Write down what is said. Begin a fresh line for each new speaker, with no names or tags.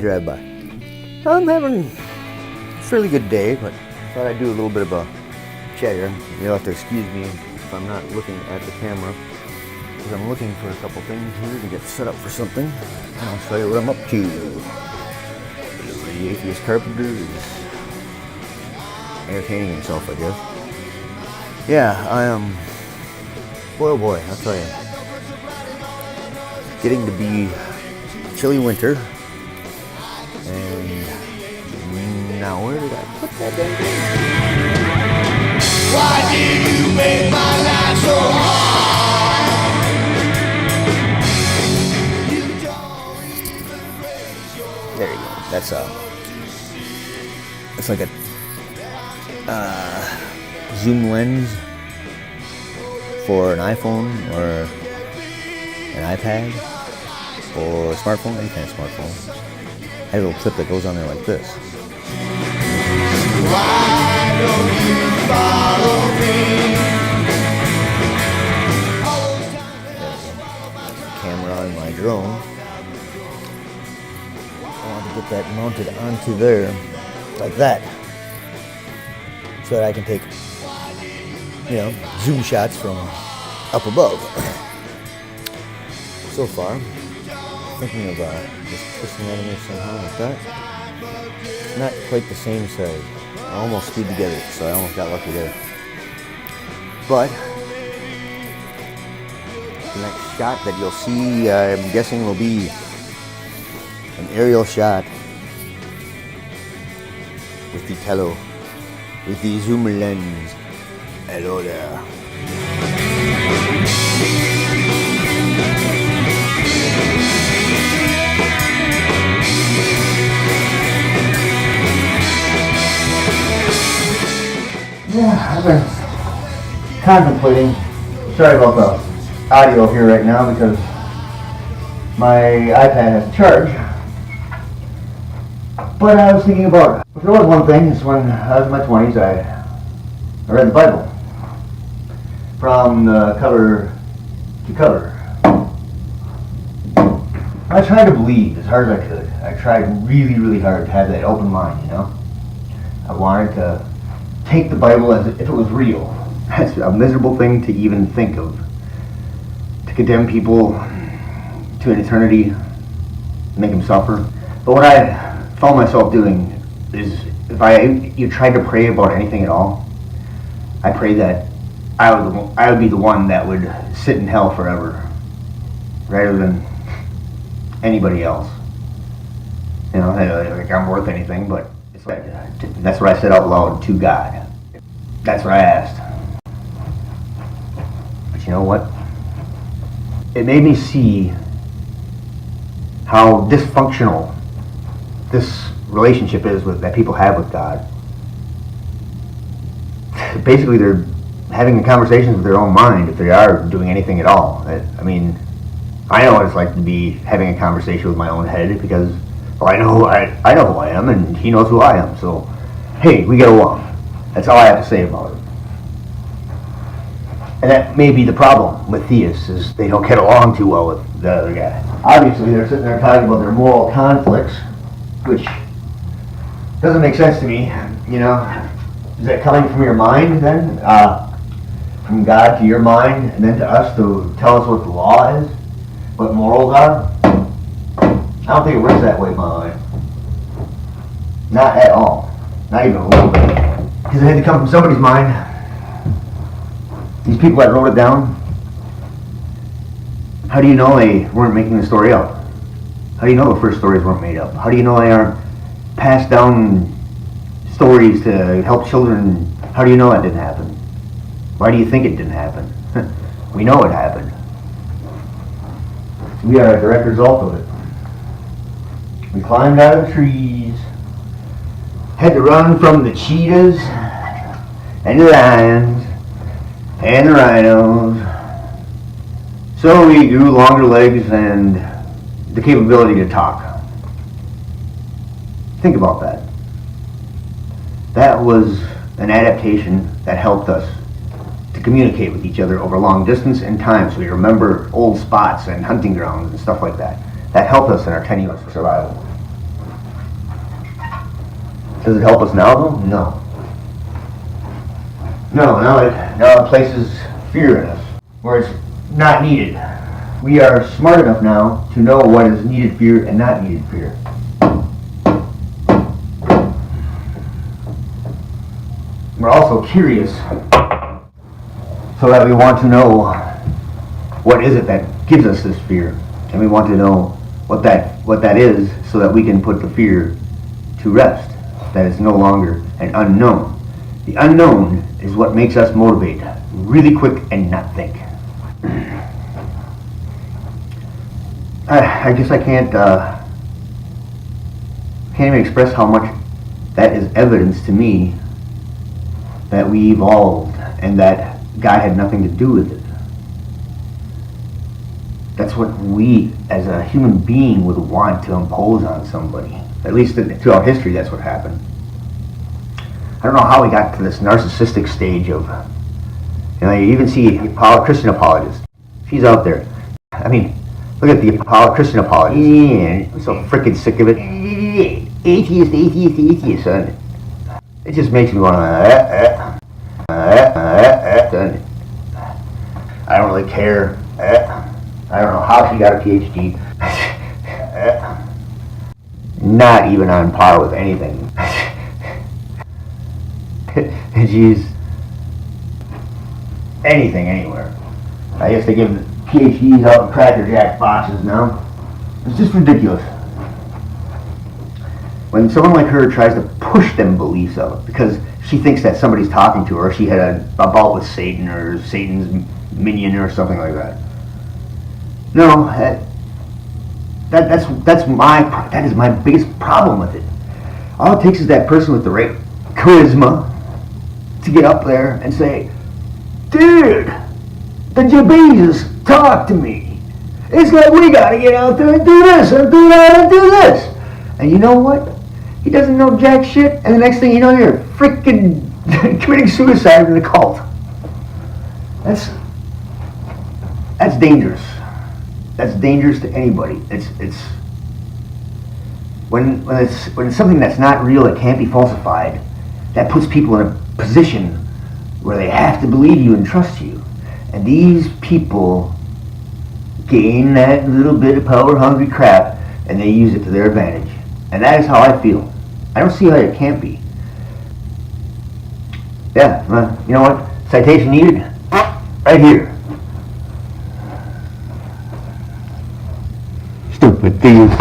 Drive-By. I'm having a fairly good day, but thought I'd do a little bit of a chat here. You'll have to excuse me if I'm not looking at the camera, because I'm looking for a couple things here to get set up for something. And I'll show you what I'm up to. The atheist carpenter is entertaining himself, I guess. Yeah, I am. Boy, oh boy, I'll tell you. Getting to be chilly winter. And now, where did I put that damn thing? Why did you make my life so hard? There you go. That's it's like a zoom lens for an iPhone or an iPad or a smartphone, any kind of smartphone. I have a little clip that goes on there like this. Why don't you follow me? Camera on my drone. I want to get that mounted onto there like that, so that I can take, zoom shots from up above. So far, thinking of just twisting that in there somehow like that. Not quite the same size. I almost screwed together, so I almost got lucky there. But the next shot that you'll see, I'm guessing, will be an aerial shot with the tele, with the zoom lens. Hello there. Yeah, I've been contemplating. Sorry about the audio here right now because my iPad has a charge. But I was thinking about, if there was one thing, it's when I was in my 20s, I read the Bible from the cover to cover. I tried to believe as hard as I could. I tried really, really hard to have that open mind, I wanted to take the Bible as if it was real. That's a miserable thing to even think of. To condemn people to an eternity, make them suffer. But what I found myself doing is, if you tried to pray about anything at all, I pray that I would be the one that would sit in hell forever, rather than anybody else. Like I'm worth anything, but it's like, that's what I said out loud to God. That's what I asked. But you know what? It made me see how dysfunctional this relationship is that people have with God. Basically, they're having conversations with their own mind if they are doing anything at all. I know what it's like to be having a conversation with my own head because I know who I am and he knows who I am. So, hey, we get along. That's all I have to say about it. And that may be the problem with theists, is they don't get along too well with the other guy. Obviously, they're sitting there talking about their moral conflicts, which doesn't make sense to me. Is that coming from your mind then? From God to your mind, and then to us to tell us what the law is? What morals are? I don't think it works that way, my mind. Not at all. Not even a little bit. Because it had to come from somebody's mind. These people that wrote it down, how do you know they weren't making the story up? How do you know the first stories weren't made up? How do you know they aren't passed down stories to help children? How do you know that didn't happen? Why do you think it didn't happen? We know it happened. We are a direct result of it. We climbed out of the trees, had to run from the cheetahs and the lions and the rhinos. So we grew longer legs and the capability to talk. Think about that. That was an adaptation that helped us to communicate with each other over long distance and time, so we remember old spots and hunting grounds and stuff like that. That helped us in our tenuous survival. Does it help us now, though? No. No, now it places fear in us, where it's not needed. We are smart enough now to know what is needed fear and not needed fear. We're also curious, so that we want to know what is it that gives us this fear, and we want to know what that is, so that we can put the fear to rest. That is no longer an unknown. The unknown is what makes us motivate really quick and not think. I guess I can't even express how much that is evidence to me that we evolved and that God had nothing to do with it. That's what we, as a human being, would want to impose on somebody. At least throughout history, that's what happened. I don't know how we got to this narcissistic stage of, you even see Christian apologists. She's out there. I mean, look at the Christian apologist. Yeah, I'm so freaking sick of it. Atheist. It just makes me want to. I don't really care. I don't know how she got a PhD. Not even on par with anything. She's anything anywhere. I guess they give PhDs out in Cracker Jack boxes now. It's just ridiculous. When someone like her tries to push them beliefs out because she thinks that somebody's talking to her, or she had a bout with Satan or Satan's minion or something like that. No, that is my biggest problem with it. All it takes is that person with the right charisma to get up there and say, "Dude, the Jesus, talk to me. It's like we gotta get out there and do this and do that and do this." And you know what? He doesn't know jack shit, and the next thing you know, you're freaking committing suicide in a cult. That's dangerous. That's dangerous to anybody. It's when it's something that's not real, it can't be falsified. That puts people in a position where they have to believe you and trust you. And these people gain that little bit of power-hungry crap, and they use it to their advantage. And that is how I feel. I don't see how it can't be. Yeah, you know what? Citation needed? Right here. Stupid thief.